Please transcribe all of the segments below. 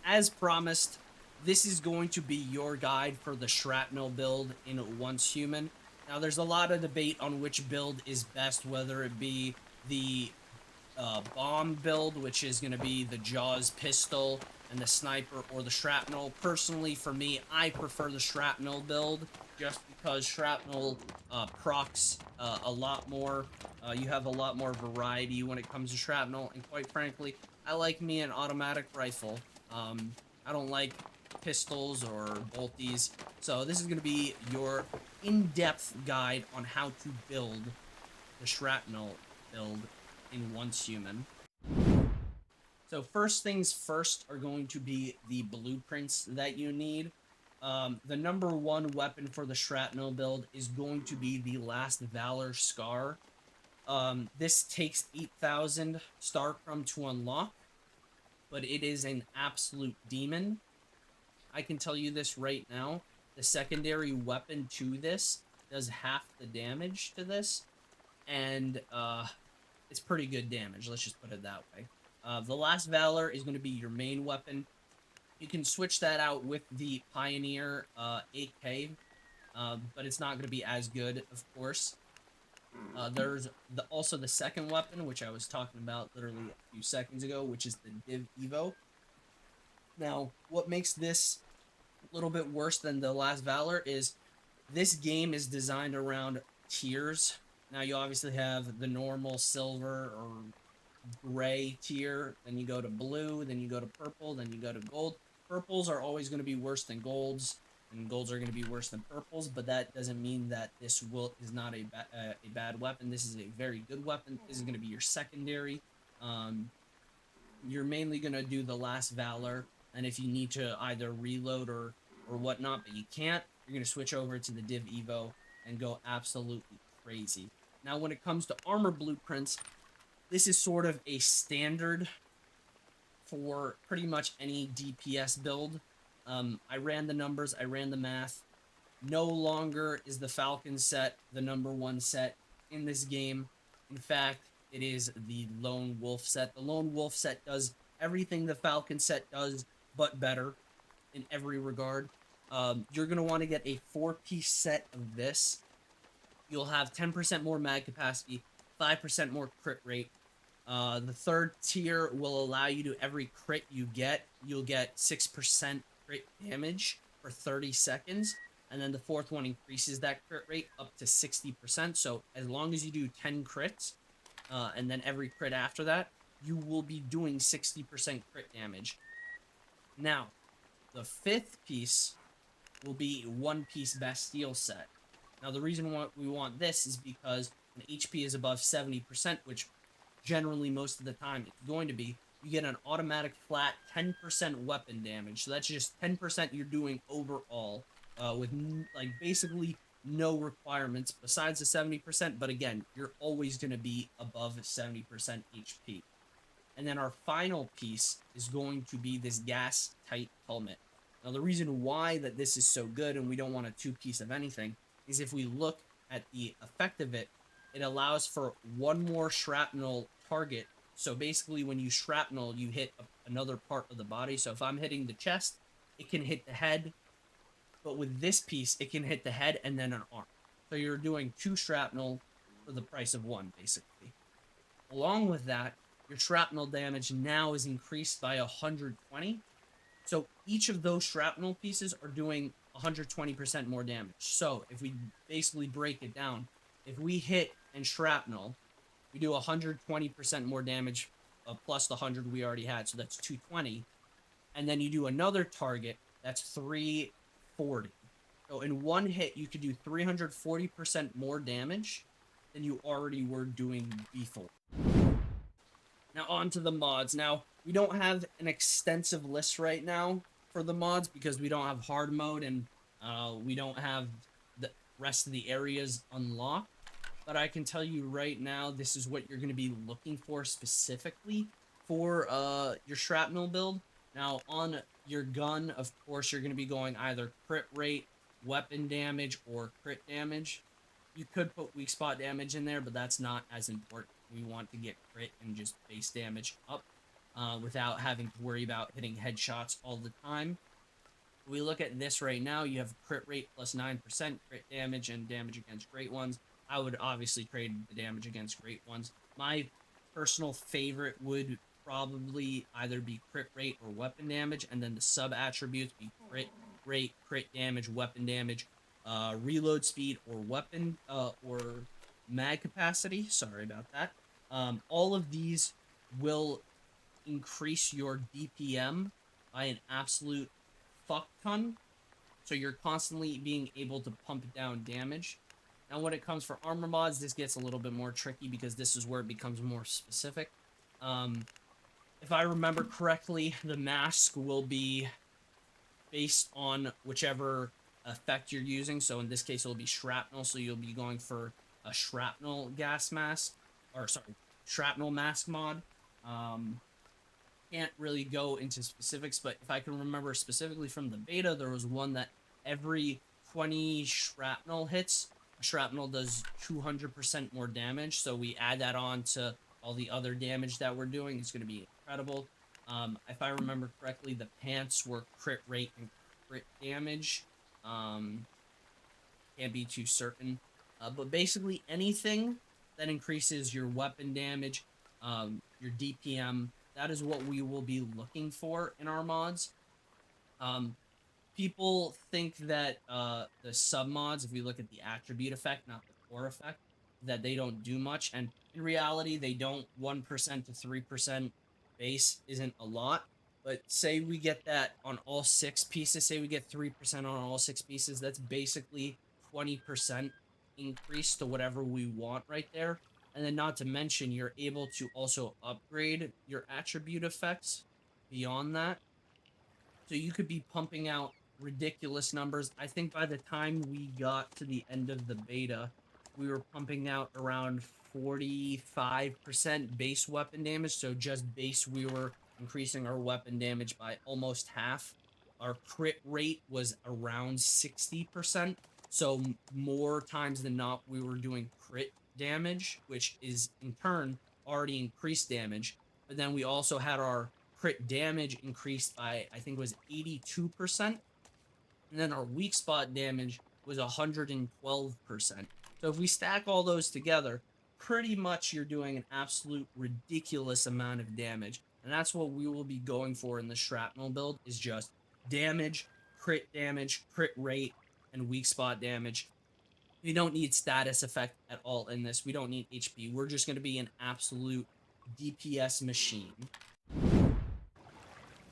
as promised, this is going to be your guide for the Shrapnel build in Once Human. Now, there's a lot of debate on which build is best, whether it be the bomb build, which is going to be the Jaws pistol and the sniper, or the Shrapnel. Personally, for me, I prefer the Shrapnel build just because Shrapnel procs a lot more. You have a lot more variety when it comes to Shrapnel, and quite frankly, I like me an automatic rifle. Um, I don't like pistols or bolties, so this is going to be your in-depth guide on how to build the Shrapnel build in Once Human. So first things first are going to be the blueprints that you need. The number one weapon for the Shrapnel build is going to be the Last Valor Scar. This takes 8,000 Starcrum to unlock, but it is an absolute demon. I can tell you this right now. The secondary weapon to this does half the damage to this, and it's pretty good damage. Let's just put it that way. The Last Valor is going to be your main weapon. You can switch that out with the Pioneer 8K, but it's not going to be as good, of course. There's also the second weapon, which I was talking about literally a few seconds ago, which is the Div Evo. Now, what makes this a little bit worse than the Last Valor is this game is designed around tiers. Now, you obviously have the normal silver or gray tier, then you go to blue, then you go to purple, then you go to gold. Purples are always going to be worse than golds, and golds are going to be worse than purples, but that doesn't mean that this is not a bad weapon. This is a very good weapon. This is going to be your secondary. Um, you're mainly going to do the Last Valor, and if you need to either reload or whatnot, but you can't, you're going to switch over to the Div Evo and go absolutely crazy. Now, when it comes to armor blueprints, this is sort of a standard for pretty much any DPS build. I ran the numbers, I ran the math. No longer is the Falcon set the number one set in this game. In fact, it is the Lone Wolf set. The Lone Wolf set does everything the Falcon set does, but better in every regard. You're going to want to get a 4-piece set of this. You'll have 10% more mag capacity, 5% more crit rate. The third tier will allow you to, every crit you get, you'll get 6% crit damage for 30 seconds. And then the fourth one increases that crit rate up to 60%. So as long as you do 10 crits, and then every crit after that, you will be doing 60% crit damage. Now, the fifth piece will be one-piece Bastille set. Now, the reason why we want this is because when HP is above 70%, which generally most of the time it's going to be, you get an automatic flat 10% weapon damage. So that's just 10% you're doing overall, with like basically no requirements besides the 70%. But again, you're always going to be above 70% HP. And then our final piece is going to be this gas tight helmet. Now, the reason why that this is so good and we don't want a two-piece of anything is if we look at the effect of it, it allows for one more shrapnel target. So basically, when you shrapnel, you hit another part of the body. So if I'm hitting the chest, it can hit the head. But with this piece, it can hit the head and then an arm. So you're doing 2 shrapnel for the price of 1, basically. Along with that, your shrapnel damage now is increased by 120. So each of those shrapnel pieces are doing 120% more damage. So if we basically break it down, if we hit and shrapnel, we do 120% more damage, plus the 100 we already had, so that's 220. And then you do another target, that's 340. So in one hit, you could do 340% more damage than you already were doing before. Now on to the mods. Now, we don't have an extensive list right now for the mods because we don't have hard mode and we don't have the rest of the areas unlocked. But I can tell you right now, this is what you're going to be looking for specifically for your shrapnel build. Now, on your gun, of course, you're going to be going either crit rate, weapon damage, or crit damage. You could put weak spot damage in there, but that's not as important. We want to get crit and just base damage up. without having to worry about hitting headshots all the time. We look at this right now. You have crit rate plus 9%, crit damage, and damage against great ones. I would obviously trade the damage against great ones. My personal favorite would probably either be crit rate or weapon damage, and then the sub attributes be crit rate, crit damage, weapon damage, reload speed, or weapon or mag capacity. Sorry about that. All of these will increase your DPM by an absolute fuck ton. So you're constantly being able to pump down damage. Now, when it comes for armor mods, this gets a little bit more tricky because this is where it becomes more specific. If I remember correctly, the mask will be based on whichever effect you're using. So in this case, it'll be shrapnel. So you'll be going for a shrapnel gas mask, or sorry, shrapnel mask mod. Can't really go into specifics, but if I can remember specifically from the beta, there was one that every 20 shrapnel hits, shrapnel does 200% more damage. So we add that on to all the other damage that we're doing. It's going to be incredible. If I remember correctly, the pants were crit rate and crit damage. Can't be too certain. But basically anything that increases your weapon damage, your DPM, that is what we will be looking for in our mods. People think that the sub mods, if we look at the attribute effect, not the core effect, that they don't do much. And in reality, they don't. 1% to 3% base isn't a lot. But say we get that on all 6 pieces, say we get 3% on all 6 pieces, that's basically 20% increase to whatever we want right there. And then, not to mention, you're able to also upgrade your attribute effects beyond that. So you could be pumping out ridiculous numbers. I think by the time we got to the end of the beta, we were pumping out around 45% base weapon damage. So just base, we were increasing our weapon damage by almost half. Our crit rate was around 60%. So more times than not, we were doing crit damage, which is in turn already increased damage. But then we also had our crit damage increased by, I think it was 82%. And then our weak spot damage was 112%. So if we stack all those together, pretty much you're doing an absolute ridiculous amount of damage. And that's what we will be going for in the shrapnel build, is just damage, crit rate, and weak spot damage. We don't need status effect at all in this. We don't need HP. We're just going to be an absolute DPS machine.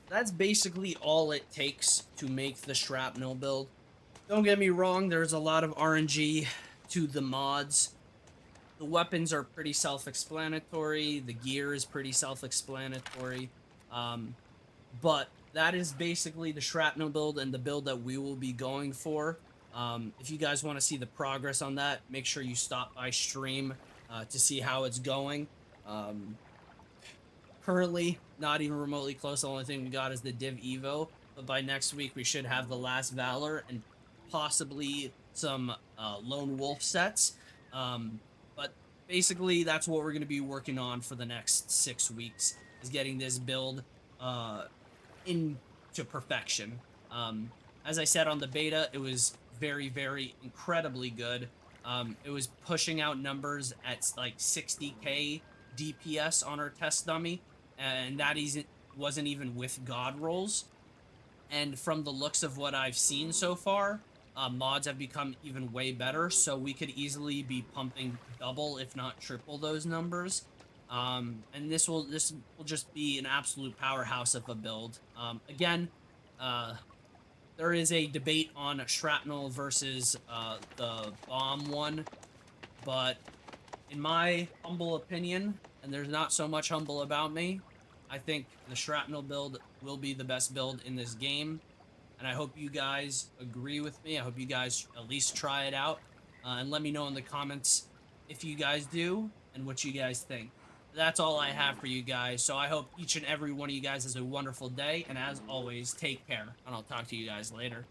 That's basically all it takes to make the shrapnel build. Don't get me wrong, there's a lot of RNG to the mods. The weapons are pretty self-explanatory. The gear is pretty self-explanatory. But that is basically the shrapnel build and the build that we will be going for. If you guys want to see the progress on that, make sure you stop by stream to see how it's going. Currently, not even remotely close. The only thing we got is the Div Evo. But by next week, we should have the Last Valor and possibly some Lone Wolf sets. But basically, that's what we're going to be working on for the next 6 weeks, is getting this build into perfection. As I said on the beta, it was very, very incredibly good. It was pushing out numbers at like 60k DPS on our test dummy, and that wasn't even with god rolls. And from the looks of what I've seen so far, mods have become even way better, so we could easily be pumping double, if not triple, those numbers. And this will just be an absolute powerhouse of a build. Again, there is a debate on shrapnel versus the bomb one, but in my humble opinion, and there's not so much humble about me, I think the shrapnel build will be the best build in this game. And I hope you guys agree with me. I hope you guys at least try it out. And let me know in the comments if you guys do and what you guys think. That's all I have for you guys. So I hope each and every one of you guys has a wonderful day. And as always, take care. And I'll talk to you guys later.